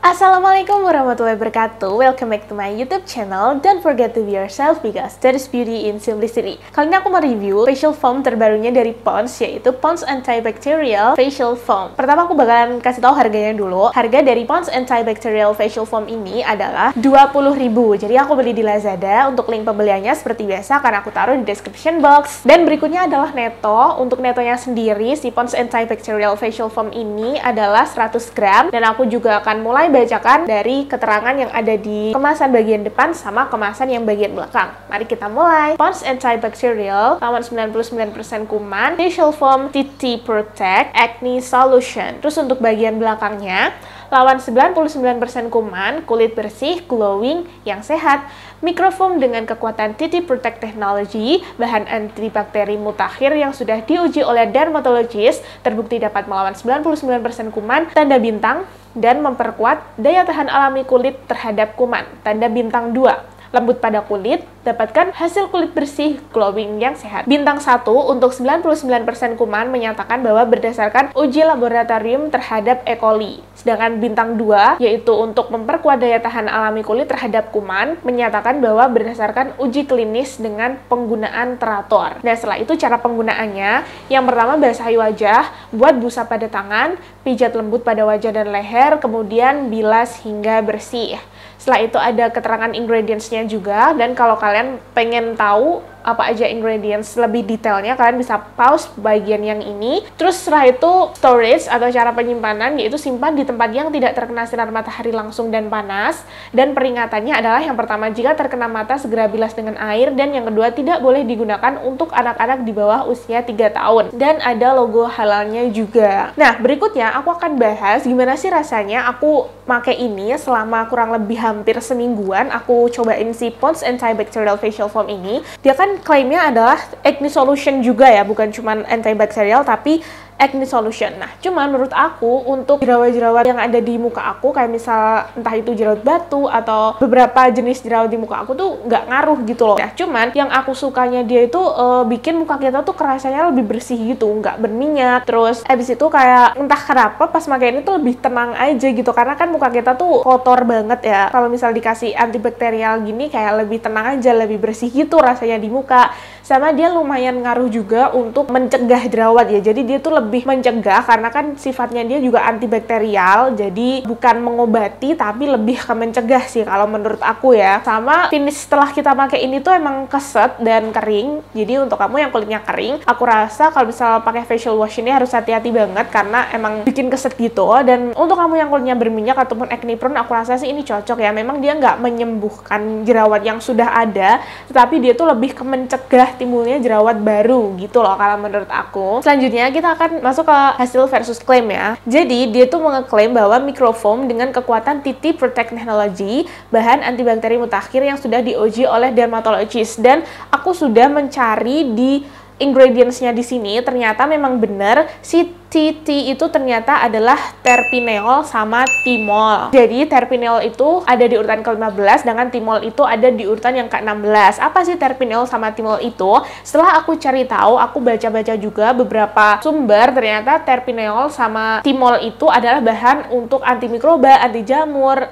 Assalamualaikum warahmatullahi wabarakatuh. Welcome back to my YouTube channel. Don't forget to be yourself because there is beauty in simplicity. Kali ini aku mau review facial foam terbarunya dari Pond's, yaitu Pond's Antibacterial Facial Foam. Pertama aku bakalan kasih tahu harganya dulu. Harga dari Pond's Antibacterial Facial Foam ini adalah 20.000. Jadi aku beli di Lazada. Untuk link pembeliannya seperti biasa akan aku taruh di description box. Dan berikutnya adalah neto. Untuk netonya sendiri, si Pond's Antibacterial Facial Foam ini adalah 100 gram. Dan aku juga akan mulai bacakan dari keterangan yang ada di kemasan bagian depan sama kemasan yang bagian belakang. Mari kita mulai. Pond's Antibacterial lawan 99% kuman, Facial Foam TT Protect Acne Solution. Terus untuk bagian belakangnya, lawan 99% kuman, kulit bersih, glowing, yang sehat, microfoam dengan kekuatan TT Protect Technology, bahan antibakteri mutakhir yang sudah diuji oleh dermatologis, terbukti dapat melawan 99% kuman, tanda bintang, dan memperkuat daya tahan alami kulit terhadap kuman, tanda bintang 2. Lembut pada kulit, dapatkan hasil kulit bersih, glowing yang sehat. Bintang 1 untuk 99% kuman menyatakan bahwa berdasarkan uji laboratorium terhadap E. coli. Sedangkan bintang 2, yaitu untuk memperkuat daya tahan alami kulit terhadap kuman, menyatakan bahwa berdasarkan uji klinis dengan penggunaan terator. Nah, setelah itu cara penggunaannya, yang pertama basahi wajah, buat busa pada tangan, pijat lembut pada wajah dan leher, kemudian bilas hingga bersih. Setelah itu ada keterangan ingredients-nya juga, dan kalau kalian pengen tahu apa aja ingredients lebih detailnya, kalian bisa pause bagian yang ini. Terus setelah itu storage atau cara penyimpanan, yaitu simpan di tempat yang tidak terkena sinar matahari langsung dan panas. Dan peringatannya adalah yang pertama, jika terkena mata segera bilas dengan air, dan yang kedua tidak boleh digunakan untuk anak-anak di bawah usia 3 tahun. Dan ada logo halalnya juga. Nah, berikutnya aku akan bahas gimana sih rasanya aku pakai ini selama kurang lebih hampir semingguan. Aku cobain si Pond's Antibacterial Facial Foam ini. Dia kan klaimnya adalah acne solution juga ya, bukan cuma antibacterial tapi acne solution. Nah, cuman menurut aku untuk jerawat-jerawat yang ada di muka aku, kayak misal entah itu jerawat batu atau beberapa jenis jerawat di muka aku tuh nggak ngaruh gitu loh. Nah, cuman yang aku sukanya dia itu bikin muka kita tuh kerasanya lebih bersih gitu, nggak berminyak. Terus abis itu kayak entah kenapa pas pakai ini tuh lebih tenang aja gitu, karena kan muka kita tuh kotor banget ya. Kalau misal dikasih antibakterial gini kayak lebih tenang aja, lebih bersih gitu rasanya di muka. Sama dia lumayan ngaruh juga untuk mencegah jerawat ya. Jadi dia tuh lebih mencegah karena kan sifatnya dia juga antibakterial. Jadi bukan mengobati tapi lebih ke mencegah sih kalau menurut aku ya. Sama finish setelah kita pakai ini tuh emang keset dan kering. Jadi untuk kamu yang kulitnya kering, aku rasa kalau misal pakai facial wash ini harus hati-hati banget karena emang bikin keset gitu. Dan untuk kamu yang kulitnya berminyak ataupun acne prone, aku rasa sih ini cocok ya. Memang dia nggak menyembuhkan jerawat yang sudah ada, tetapi dia tuh lebih ke mencegah timbulnya jerawat baru gitu loh kalau menurut aku. Selanjutnya kita akan masuk ke hasil versus claim ya. Jadi dia tuh mengeklaim bahwa microfoam dengan kekuatan TT Protect Technology, bahan antibakteri mutakhir yang sudah diuji oleh dermatologis. Dan aku sudah mencari di ingredients-nya di sini, ternyata memang benar si TT itu ternyata adalah terpineol sama timol. Jadi terpineol itu ada di urutan ke-15, sedangkan timol itu ada di urutan yang ke-16. Apa sih terpineol sama timol itu? Setelah aku cari tahu, aku baca-baca juga beberapa sumber, ternyata terpineol sama timol itu adalah bahan untuk antimikroba, anti jamur,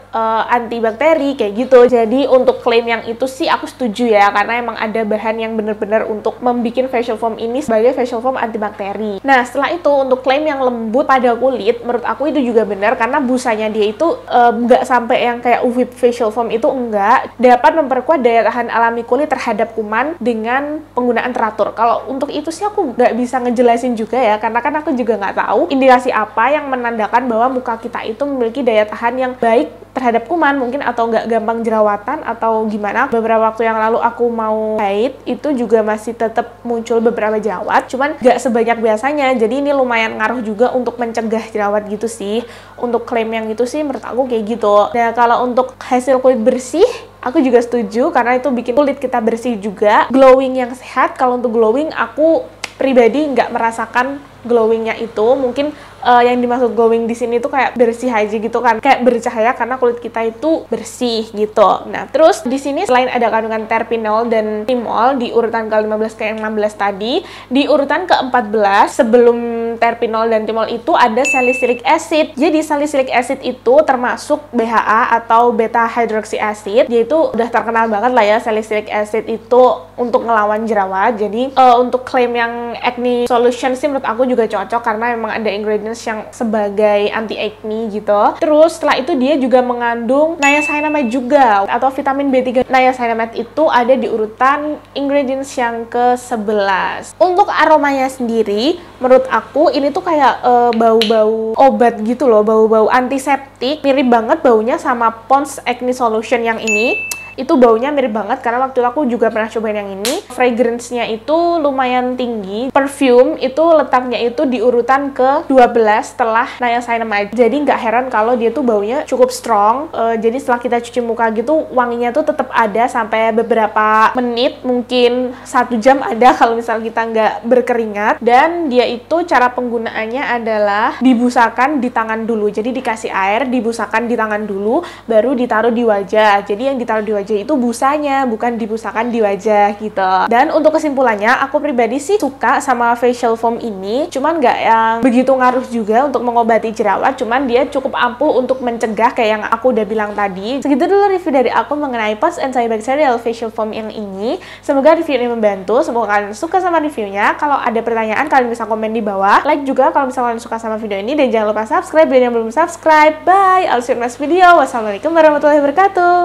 antibakteri kayak gitu. Jadi untuk klaim yang itu sih aku setuju ya, karena emang ada bahan yang benar-benar untuk membuat facial foam ini sebagai facial foam antibakteri. Nah, setelah itu untuk klaim yang lembut pada kulit, menurut aku itu juga benar karena busanya dia itu nggak sampai yang kayak UV facial foam itu, enggak, dapat memperkuat daya tahan alami kulit terhadap kuman dengan penggunaan teratur. Kalau untuk itu sih aku nggak bisa ngejelasin juga ya, karena kan aku juga nggak tahu indikasi apa yang menandakan bahwa muka kita itu memiliki daya tahan yang baik terhadap kuman mungkin, atau nggak gampang jerawatan atau gimana. Beberapa waktu yang lalu aku mau haid itu juga masih tetap muncul beberapa jerawat, cuman nggak sebanyak biasanya. Jadi ini lumayan ngaruh juga untuk mencegah jerawat gitu sih. Untuk klaim yang itu sih menurut aku kayak gitu. Nah, kalau untuk hasil kulit bersih, aku juga setuju karena itu bikin kulit kita bersih juga, glowing yang sehat. Kalau untuk glowing, aku pribadi nggak merasakan glowingnya itu. Mungkin yang dimaksud glowing di sini tuh kayak bersih aja gitu kan, kayak bercahaya karena kulit kita itu bersih gitu. Nah, terus di sini selain ada kandungan terpineol dan timol di urutan ke-15 ke 16 tadi, di urutan ke-14 sebelum selain terpinol dan timol itu ada salicylic acid. Jadi salicylic acid itu termasuk BHA atau beta hydroxy acid. Dia itu udah terkenal banget lah ya, salicylic acid itu untuk ngelawan jerawat. Jadi untuk klaim yang acne solution sih menurut aku juga cocok karena memang ada ingredients yang sebagai anti acne gitu. Terus setelah itu dia juga mengandung niacinamide juga atau vitamin B3. Niacinamide itu ada di urutan ingredients yang ke-11. Untuk aromanya sendiri, menurut aku ini tuh kayak bau-bau obat gitu loh, bau-bau antiseptik. Mirip banget baunya sama Pond's Acne Solution yang ini. Itu baunya mirip banget karena waktu itu aku juga pernah cobain yang ini. Fragrance-nya itu lumayan tinggi. Perfume itu letaknya itu di urutan ke-12 setelah niacinamide. Jadi nggak heran kalau dia tuh baunya cukup strong. Jadi setelah kita cuci muka gitu, wanginya tuh tetap ada sampai beberapa menit, mungkin 1 jam ada kalau misal kita nggak berkeringat. Dan dia itu cara penggunaannya adalah dibusakan di tangan dulu. Jadi dikasih air, dibusakan di tangan dulu, baru ditaruh di wajah. Jadi yang ditaruh di wajah itu busanya, bukan dibusakan di wajah gitu. Dan untuk kesimpulannya, aku pribadi sih suka sama facial foam ini, cuman nggak yang begitu ngaruh juga untuk mengobati jerawat, cuman dia cukup ampuh untuk mencegah kayak yang aku udah bilang tadi. Segitu dulu review dari aku mengenai Pond's Antibacterial Facial Foam yang ini. Semoga review ini membantu, semoga kalian suka sama reviewnya. Kalau ada pertanyaan, kalian bisa komen di bawah. Like juga kalau misalnya kalian suka sama video ini, dan jangan lupa subscribe dan yang belum subscribe. Bye, I'll see you in next video. Wassalamualaikum warahmatullahi wabarakatuh.